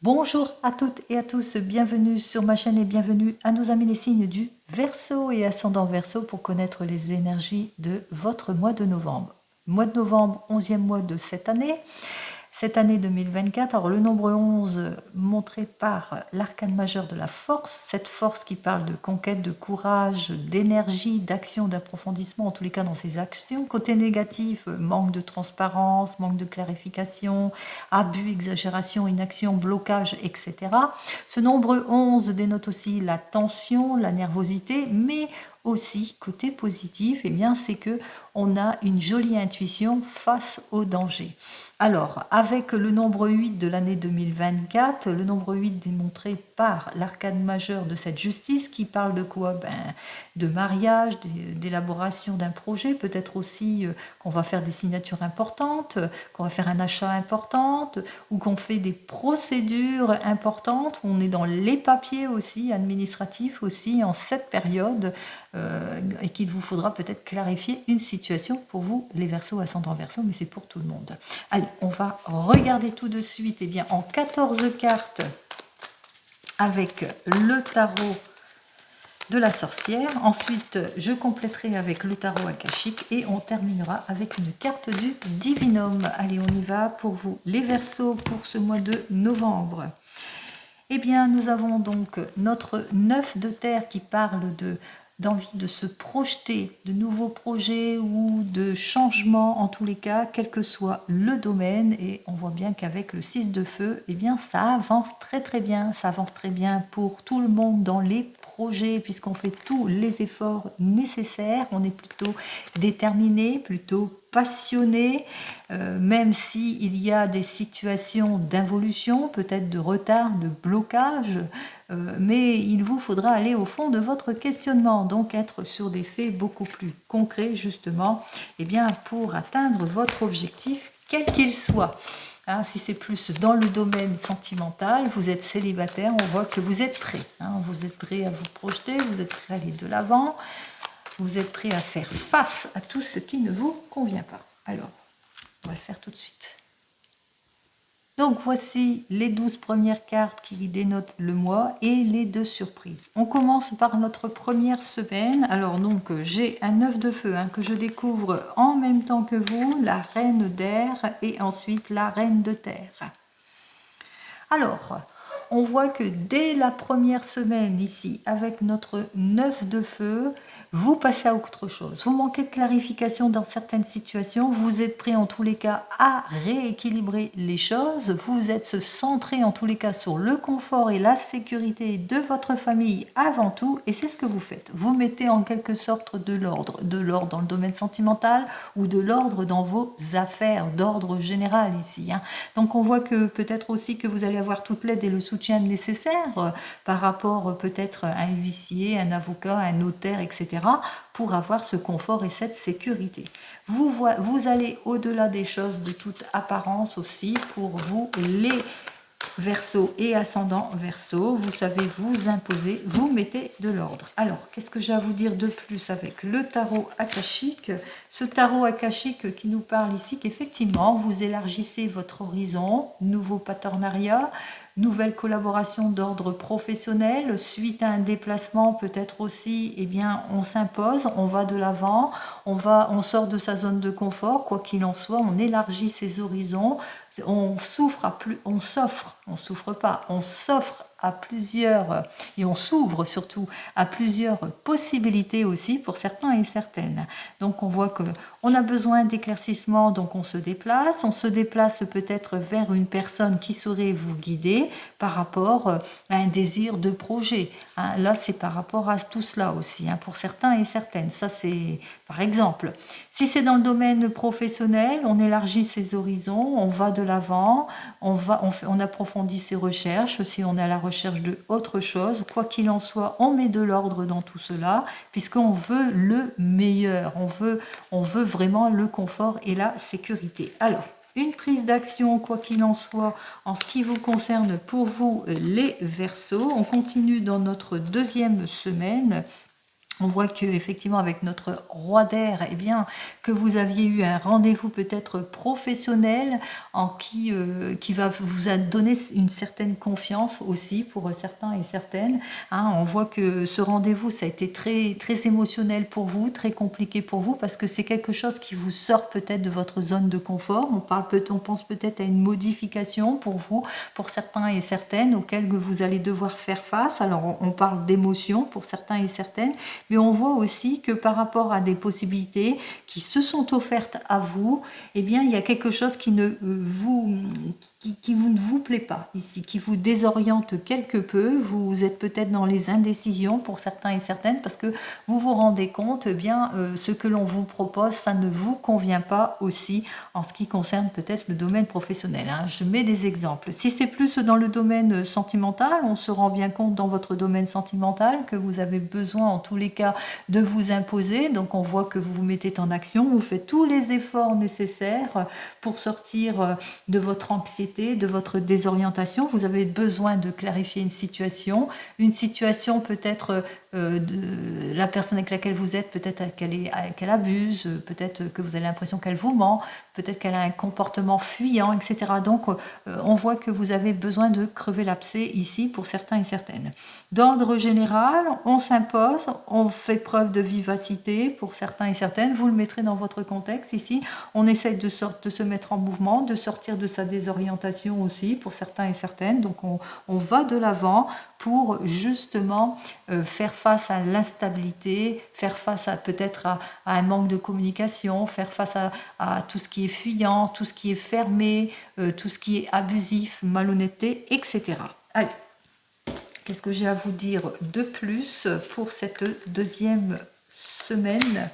Bonjour à toutes et à tous, bienvenue sur ma chaîne et bienvenue à nos amis les signes du Verseau et ascendant Verseau pour connaître les énergies de votre mois de novembre. Mois de novembre, 11e mois de cette année 2024. Alors le nombre 11 montré par l'arcane majeur de la force, cette force qui parle de conquête, de courage, d'énergie, d'action, d'approfondissement, en tous les cas dans ses actions. Côté négatif, manque de transparence, manque de clarification, abus, exagération, inaction, blocage, etc. Ce nombre 11 dénote aussi la tension, la nervosité, mais aussi, côté positif, eh bien, c'est que on a une jolie intuition face au danger. Alors, avec le nombre 8 de l'année 2024, le nombre 8 démontré par l'arcane majeur de cette justice qui parle de quoi? De mariage, d'élaboration d'un projet, peut-être aussi qu'on va faire des signatures importantes, qu'on va faire un achat important, ou qu'on fait des procédures importantes, on est dans les papiers aussi, administratifs aussi, en cette période, et qu'il vous faudra peut-être clarifier une situation pour vous, les Verseaux, ascendant Verseau, mais c'est pour tout le monde. Allez, on va regarder tout de suite, eh bien, en 14 cartes avec le tarot de la sorcière. Ensuite, je compléterai avec le tarot akashique et on terminera avec une carte du divinum. Allez, on y va pour vous, les Verseaux, pour ce mois de novembre. Eh bien, nous avons donc notre 9 de terre qui parle d'envie de se projeter, de nouveaux projets ou de changements en tous les cas, quel que soit le domaine. Et on voit bien qu'avec le 6 de feu, eh bien, ça avance très bien. Ça avance très bien pour tout le monde dans les projets puisqu'on fait tous les efforts nécessaires. On est plutôt déterminé, plutôt passionné, même s'il y a des situations d'involution, peut-être de retard, de blocage, mais il vous faudra aller au fond de votre questionnement, donc être sur des faits beaucoup plus concrets justement, eh bien, pour atteindre votre objectif, quel qu'il soit. Hein, si c'est plus dans le domaine sentimental, vous êtes célibataire, on voit que vous êtes prêt. Hein, vous êtes prêt à vous projeter, vous êtes prêt à aller de l'avant, vous êtes prêt à faire face à tout ce qui ne vous convient pas. Alors, on va le faire tout de suite. Donc voici les 12 premières cartes qui dénotent le mois et les 2 surprises. On commence par notre première semaine. Alors donc j'ai un 9 de feu que je découvre en même temps que vous, la reine d'air et ensuite la reine de terre. Alors, on voit que dès la première semaine ici, avec notre 9 de feu, vous passez à autre chose. Vous manquez de clarification dans certaines situations. Vous êtes prêt en tous les cas à rééquilibrer les choses. Vous êtes centré en tous les cas sur le confort et la sécurité de votre famille avant tout. Et c'est ce que vous faites. Vous mettez en quelque sorte de l'ordre dans le domaine sentimental ou de l'ordre dans vos affaires, d'ordre général ici. Donc on voit que peut-être aussi que vous allez avoir toute l'aide et le soutien nécessaire par rapport peut-être à un huissier, un avocat, un notaire, etc. pour avoir ce confort et cette sécurité. Vous allez au-delà des choses de toute apparence aussi pour vous les Verseau et ascendant Verseau, vous savez vous imposer, vous mettez de l'ordre. Alors, qu'est-ce que j'ai à vous dire de plus avec le tarot akashique? Ce tarot akashique qui nous parle ici qu'effectivement, vous élargissez votre horizon, nouveau partenariat, nouvelle collaboration d'ordre professionnel, suite à un déplacement peut-être aussi, eh bien, on s'impose, on va de l'avant, on sort de sa zone de confort, quoi qu'il en soit, on élargit ses horizons, on s'offre à plusieurs, et on s'ouvre surtout à plusieurs possibilités aussi pour certains et certaines. Donc on voit que on a besoin d'éclaircissement, donc on se déplace peut-être vers une personne qui saurait vous guider par rapport à un désir de projet. Là, c'est par rapport à tout cela aussi, pour certains et certaines. Ça, c'est par exemple. Si c'est dans le domaine professionnel, on élargit ses horizons, on va de l'avant, on approfondit ses recherches. Si on est à la recherche de autre chose, quoi qu'il en soit, on met de l'ordre dans tout cela, puisqu'on veut le meilleur, on veut vraiment le confort et la sécurité. Alors, une prise d'action, quoi qu'il en soit, en ce qui vous concerne pour vous, les Verseaux. On continue dans notre deuxième semaine On voit que effectivement avec notre roi d'air, eh bien, que vous aviez eu un rendez-vous peut-être professionnel qui va vous donner une certaine confiance aussi pour certains et certaines. Hein. On voit que ce rendez-vous, ça a été très, très émotionnel pour vous, très compliqué pour vous, parce que c'est quelque chose qui vous sort peut-être de votre zone de confort. On pense peut-être à une modification pour vous, pour certains et certaines, auxquelles vous allez devoir faire face. Alors on parle d'émotions pour certains et certaines, mais on voit aussi que par rapport à des possibilités qui se sont offertes à vous, eh bien, il y a quelque chose qui ne vous plaît pas ici, qui vous désoriente quelque peu. Vous êtes peut-être dans les indécisions pour certains et certaines parce que vous vous rendez compte, eh bien, ce que l'on vous propose, ça ne vous convient pas aussi en ce qui concerne peut-être le domaine professionnel. Hein. Je mets des exemples. Si c'est plus dans le domaine sentimental, on se rend bien compte dans votre domaine sentimental que vous avez besoin en tous les cas de vous imposer. Donc on voit que vous vous mettez en action, vous faites tous les efforts nécessaires pour sortir de votre anxiété, de votre désorientation. Vous avez besoin de clarifier une situation peut-être de la personne avec laquelle vous êtes, peut-être qu'elle abuse, peut-être que vous avez l'impression qu'elle vous ment, peut-être qu'elle a un comportement fuyant, etc. Donc on voit que vous avez besoin de crever l'abcès ici pour certains et certaines. D'ordre général, on s'impose, on fait preuve de vivacité pour certains et certaines. Vous le mettrez dans votre contexte ici. On essaye de se mettre en mouvement, de sortir de sa désorientation aussi pour certains et certaines. Donc on va de l'avant pour justement faire face à l'instabilité, faire face à peut-être à un manque de communication, faire face à tout ce qui est fuyant, tout ce qui est fermé, tout ce qui est abusif, malhonnêteté, etc. Allez. Qu'est-ce que j'ai à vous dire de plus pour cette deuxième semaine?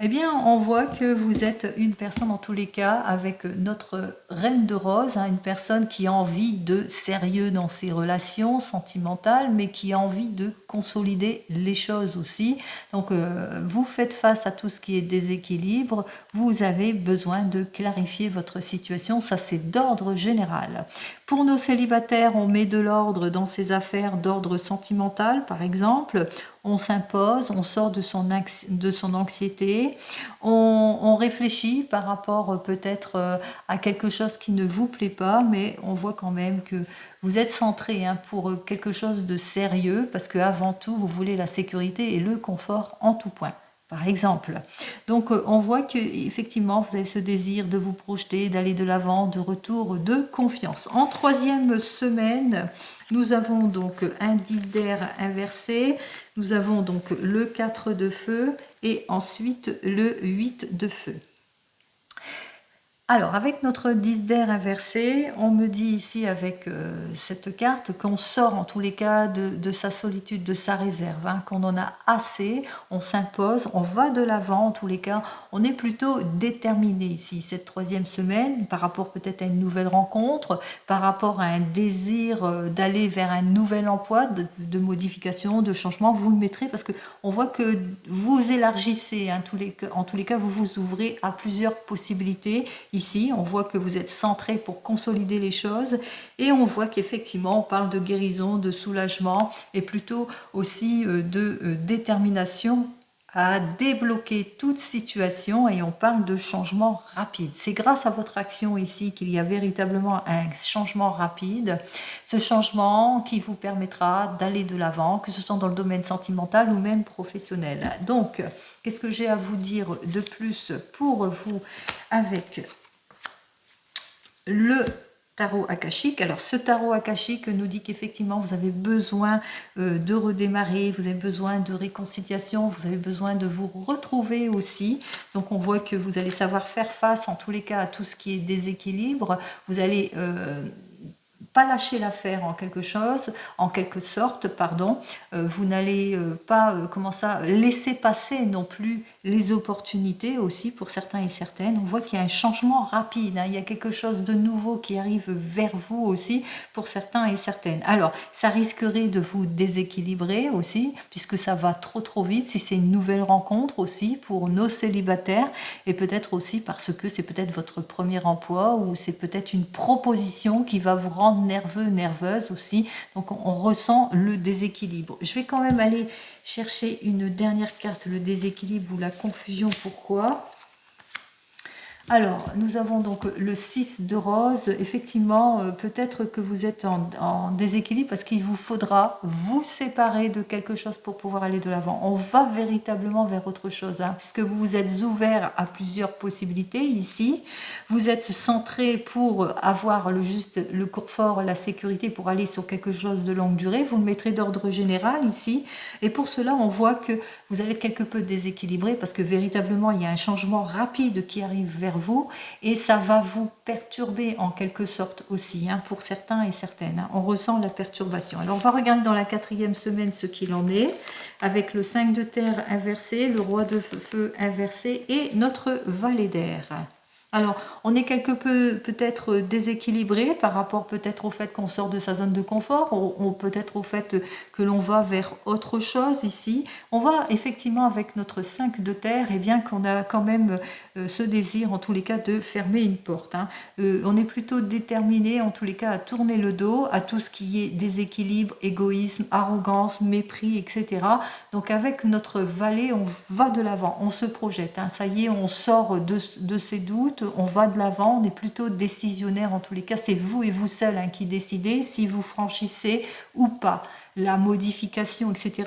Eh bien, on voit que vous êtes une personne, en tous les cas, avec notre reine de rose, hein, une personne qui a envie de sérieux dans ses relations sentimentales, mais qui a envie de consolider les choses aussi. Donc, vous faites face à tout ce qui est déséquilibre, vous avez besoin de clarifier votre situation, ça c'est d'ordre général. Pour nos célibataires, on met de l'ordre dans ses affaires d'ordre sentimental, par exemple. On s'impose, on sort de son anxiété, on réfléchit par rapport peut-être à quelque chose qui ne vous plaît pas, mais on voit quand même que vous êtes centré pour quelque chose de sérieux, parce qu'avant tout, vous voulez la sécurité et le confort en tout point. Par exemple. Donc on voit qu'effectivement vous avez ce désir de vous projeter, d'aller de l'avant, de retour de confiance. En troisième semaine, nous avons donc un 10 d'air inversé, nous avons donc le 4 de feu et ensuite le 8 de feu. Alors, avec notre 10 d'air inversé, on me dit ici avec cette carte qu'on sort en tous les cas de sa solitude, de sa réserve, hein, qu'on en a assez, on s'impose, on va de l'avant en tous les cas, on est plutôt déterminé ici, cette troisième semaine, par rapport peut-être à une nouvelle rencontre, par rapport à un désir d'aller vers un nouvel emploi, de modification, de changement, vous le mettrez parce qu'on voit que vous élargissez, hein, en tous les cas, vous vous ouvrez à plusieurs possibilités. Ici, on voit que vous êtes centré pour consolider les choses et on voit qu'effectivement, on parle de guérison, de soulagement et plutôt aussi de détermination à débloquer toute situation et on parle de changement rapide. C'est grâce à votre action ici qu'il y a véritablement un changement rapide. Ce changement qui vous permettra d'aller de l'avant, que ce soit dans le domaine sentimental ou même professionnel. Donc, qu'est-ce que j'ai à vous dire de plus pour vous avec le tarot akashique? Alors ce tarot akashique nous dit qu'effectivement vous avez besoin de redémarrer, vous avez besoin de réconciliation, vous avez besoin de vous retrouver aussi. Donc on voit que vous allez savoir faire face en tous les cas à tout ce qui est déséquilibre. Vous allez pas lâcher l'affaire en quelque sorte, pardon. Vous n'allez pas, laisser passer non plus les opportunités aussi pour certains et certaines. On voit qu'il y a un changement rapide, hein. Il y a quelque chose de nouveau qui arrive vers vous aussi pour certains et certaines. Alors, ça risquerait de vous déséquilibrer aussi, puisque ça va trop vite, si c'est une nouvelle rencontre aussi pour nos célibataires, et peut-être aussi parce que c'est peut-être votre premier emploi, ou c'est peut-être une proposition qui va vous rendre nerveux, nerveuse aussi. Donc on ressent le déséquilibre. Je vais quand même aller chercher une dernière carte, le déséquilibre ou la confusion. Pourquoi ? Alors, nous avons donc le 6 de rose. Effectivement, peut-être que vous êtes en déséquilibre parce qu'il vous faudra vous séparer de quelque chose pour pouvoir aller de l'avant. On va véritablement vers autre chose, hein, puisque vous vous êtes ouvert à plusieurs possibilités ici. Vous êtes centré pour avoir le confort, la sécurité pour aller sur quelque chose de longue durée. Vous le mettrez d'ordre général ici. Et pour cela, on voit que vous allez être quelque peu déséquilibré parce que véritablement, il y a un changement rapide qui arrive vers vous et ça va vous perturber en quelque sorte aussi, hein, pour certains et certaines. Hein. On ressent la perturbation. Alors, on va regarder dans la 4e semaine ce qu'il en est avec le 5 de terre inversé, le roi de feu inversé et notre valet d'air. Alors, on est quelque peu peut-être déséquilibré par rapport peut-être au fait qu'on sort de sa zone de confort, ou peut-être au fait que l'on va vers autre chose ici. On va effectivement avec notre 5 de terre, et bien qu'on a quand même ce désir en tous les cas de fermer une porte. Hein. On est plutôt déterminé en tous les cas à tourner le dos à tout ce qui est déséquilibre, égoïsme, arrogance, mépris, etc. Donc avec notre valet, on va de l'avant, on se projette. Hein. Ça y est, on sort de ces doutes. On va de l'avant, on est plutôt décisionnaire en tous les cas, c'est vous et vous seul, hein, qui décidez si vous franchissez ou pas la modification, etc.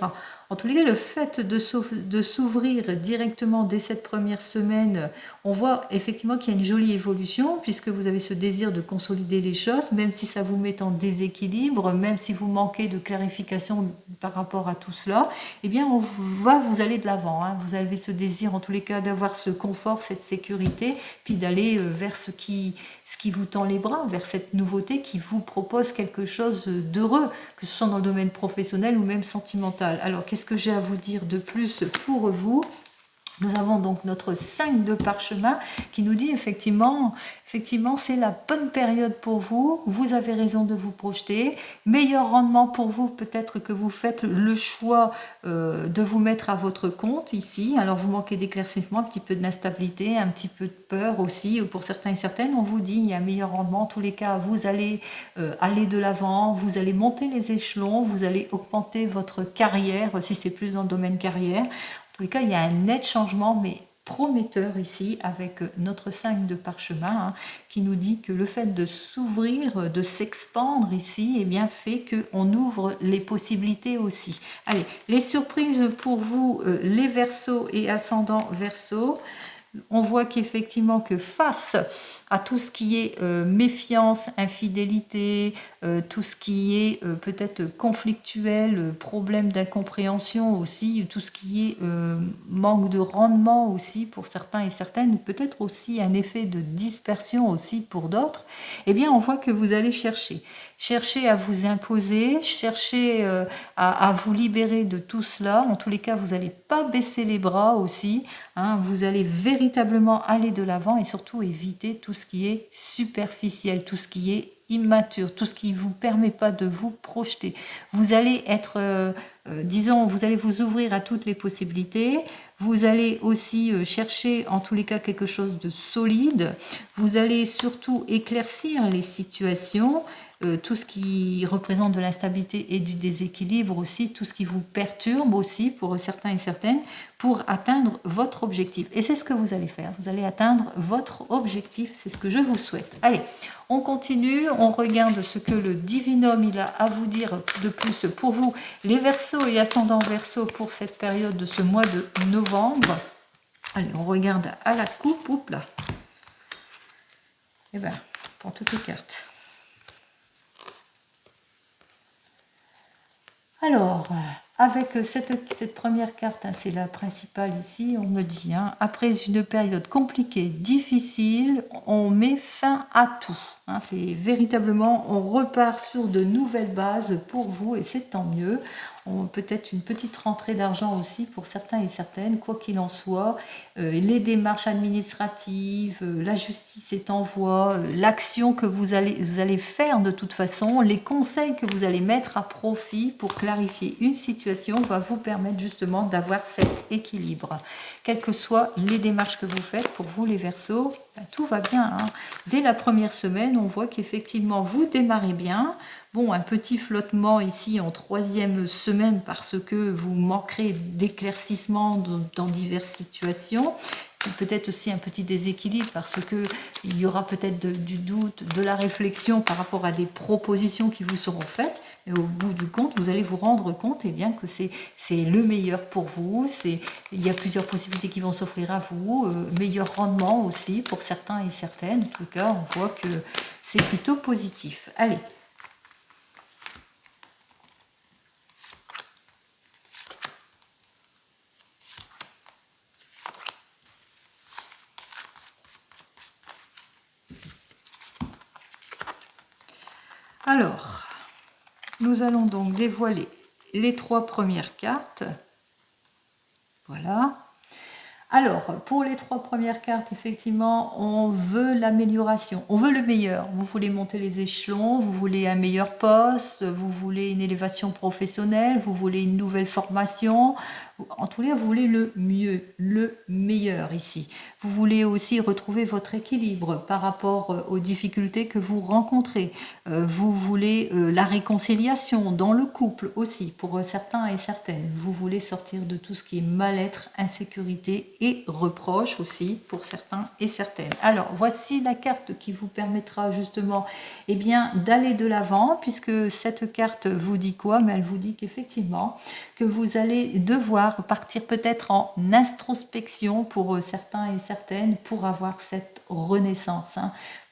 En tous les cas, le fait de s'ouvrir directement dès cette première semaine, on voit effectivement qu'il y a une jolie évolution puisque vous avez ce désir de consolider les choses, même si ça vous met en déséquilibre, même si vous manquez de clarification par rapport à tout cela, eh bien vous allez de l'avant. Hein. Vous avez ce désir en tous les cas d'avoir ce confort, cette sécurité, puis d'aller vers ce qui vous tend les bras, vers cette nouveauté qui vous propose quelque chose d'heureux, que ce soit dans le domaine professionnel ou même sentimental. Alors, qu'est-ce que j'ai à vous dire de plus pour vous ? Nous avons donc notre 5 de parchemin qui nous dit effectivement c'est la bonne période pour vous, vous avez raison de vous projeter, meilleur rendement pour vous, peut-être que vous faites le choix de vous mettre à votre compte ici, alors vous manquez d'éclaircissement, un petit peu d'instabilité, un petit peu de peur aussi, pour certains et certaines, on vous dit il y a un meilleur rendement, en tous les cas vous allez aller de l'avant, vous allez monter les échelons, vous allez augmenter votre carrière, si c'est plus dans le domaine carrière. En tous les cas, il y a un net changement, mais prometteur ici, avec notre 5 de parchemin, hein, qui nous dit que le fait de s'ouvrir, de s'expandre ici, eh bien, fait qu'on ouvre les possibilités aussi. Allez, les surprises pour vous, les Verseaux et ascendants Verseaux. On voit qu'effectivement que face à tout ce qui est méfiance, infidélité, tout ce qui est peut-être conflictuel, problème d'incompréhension aussi, tout ce qui est manque de rendement aussi pour certains et certaines, ou peut-être aussi un effet de dispersion aussi pour d'autres, eh bien on voit que vous allez chercher à vous imposer, chercher à vous libérer de tout cela. En tous les cas, vous n'allez pas baisser les bras aussi, hein, vous allez véritablement aller de l'avant et surtout éviter tout ce qui est superficiel, tout ce qui est immature, tout ce qui ne vous permet pas de vous projeter. Vous allez être, vous allez vous ouvrir à toutes les possibilités. Vous allez aussi chercher en tous les cas quelque chose de solide. Vous allez surtout éclaircir les situations. Tout ce qui représente de l'instabilité et du déséquilibre aussi, tout ce qui vous perturbe aussi pour certains et certaines, pour atteindre votre objectif. Et c'est ce que vous allez faire, vous allez atteindre votre objectif, c'est ce que je vous souhaite. Allez, on continue, on regarde ce que le Divinum il a à vous dire de plus pour vous, les Verseaux et ascendants Verseaux pour cette période de ce mois de novembre. Allez, on regarde à la coupe, oups là. Et bien, on prend toutes les cartes. Alors, avec cette première carte, hein, c'est la principale ici, on me dit, hein, après une période compliquée, difficile, on met fin à tout. Hein, c'est véritablement, on repart sur de nouvelles bases pour vous et c'est tant mieux. Peut-être une petite rentrée d'argent aussi pour certains et certaines, quoi qu'il en soit. Les démarches administratives, la justice est en voie, l'action que vous allez faire de toute façon, les conseils que vous allez mettre à profit pour clarifier une situation va vous permettre justement d'avoir cet équilibre. Quelles que soient les démarches que vous faites, pour vous les Verseaux, Tout va bien, hein. Dès la première semaine, on voit qu'effectivement, vous démarrez bien. Bon, un petit flottement ici en 3e semaine parce que vous manquerez d'éclaircissement dans diverses situations. Peut-être aussi un petit déséquilibre parce que il y aura peut-être du doute, de la réflexion par rapport à des propositions qui vous seront faites. Et au bout du compte, vous allez vous rendre compte bien, que c'est le meilleur pour vous. Il y a plusieurs possibilités qui vont s'offrir à vous. Meilleur rendement aussi pour certains et certaines. En tout cas, on voit que c'est plutôt positif. Allez. Alors, nous allons donc dévoiler les 3 premières cartes. Voilà. Alors, pour les 3 premières cartes, effectivement, on veut l'amélioration, on veut le meilleur. Vous voulez monter les échelons, vous voulez un meilleur poste, vous voulez une élévation professionnelle, vous voulez une nouvelle formation. En tous les cas, vous voulez le mieux, le meilleur ici. Vous voulez aussi retrouver votre équilibre par rapport aux difficultés que vous rencontrez. Vous voulez la réconciliation dans le couple aussi, pour certains et certaines. Vous voulez sortir de tout ce qui est mal-être, insécurité et reproche aussi pour certains et certaines. Alors, voici la carte qui vous permettra justement d'aller de l'avant, puisque cette carte vous dit quoi? Mais elle vous dit qu'effectivement, que vous allez devoir partir peut-être en introspection pour certains et certaines pour avoir cette renaissance,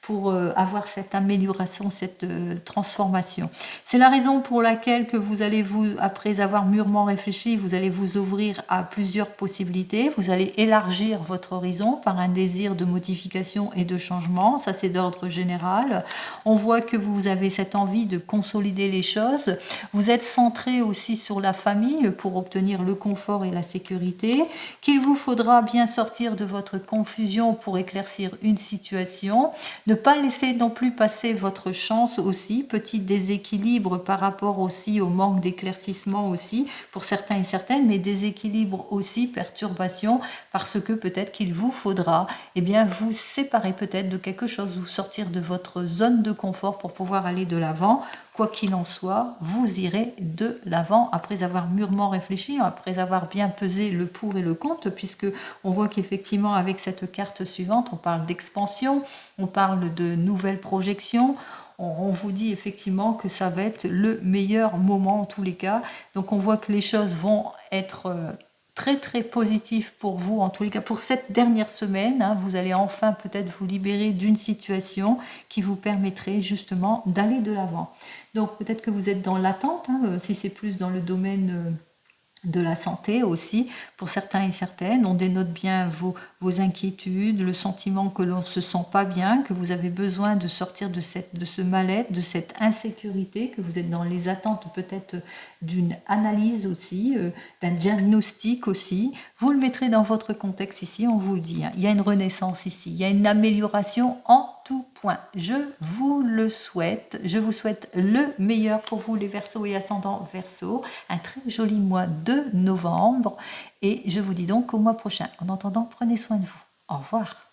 pour avoir cette amélioration, cette transformation. C'est la raison pour laquelle que vous allez après avoir mûrement réfléchi, vous allez vous ouvrir à plusieurs possibilités, vous allez élargir votre horizon par un désir de modification et de changement, ça c'est d'ordre général. On voit que vous avez cette envie de consolider les choses, vous êtes centré aussi sur la famille pour obtenir le confort et la sécurité, qu'il vous faudra bien sortir de votre confusion pour éclaircir une situation, ne pas laisser non plus passer votre chance aussi, petit déséquilibre par rapport aussi au manque d'éclaircissement aussi, pour certains et certaines, mais déséquilibre aussi, perturbation, parce que peut-être qu'il vous faudra vous séparer peut-être de quelque chose, vous sortir de votre zone de confort pour pouvoir aller de l'avant. Quoi qu'il en soit, vous irez de l'avant après avoir mûrement réfléchi, après avoir bien pesé le pour et le contre, puisque on voit qu'effectivement avec cette carte suivante, on parle d'expansion, on parle de nouvelles projections, on vous dit effectivement que ça va être le meilleur moment en tous les cas. Donc on voit que les choses vont être très très positif pour vous, en tous les cas pour cette dernière semaine. Vous allez enfin peut-être vous libérer d'une situation qui vous permettrait justement d'aller de l'avant. Donc peut-être que vous êtes dans l'attente, si c'est plus dans le domaine de la santé aussi, pour certains et certaines. On dénote bien vos inquiétudes, le sentiment que l'on ne se sent pas bien, que vous avez besoin de sortir de ce mal-être, de cette insécurité, que vous êtes dans les attentes peut-être d'une analyse aussi, d'un diagnostic aussi. Vous le mettrez dans votre contexte ici, on vous le dit. Il y a une renaissance ici, il y a une amélioration en tout point. Je vous le souhaite. Je vous souhaite le meilleur pour vous les Verseaux et ascendants Verseaux. Un très joli mois de novembre. Et je vous dis donc au mois prochain. En attendant, prenez soin de vous. Au revoir.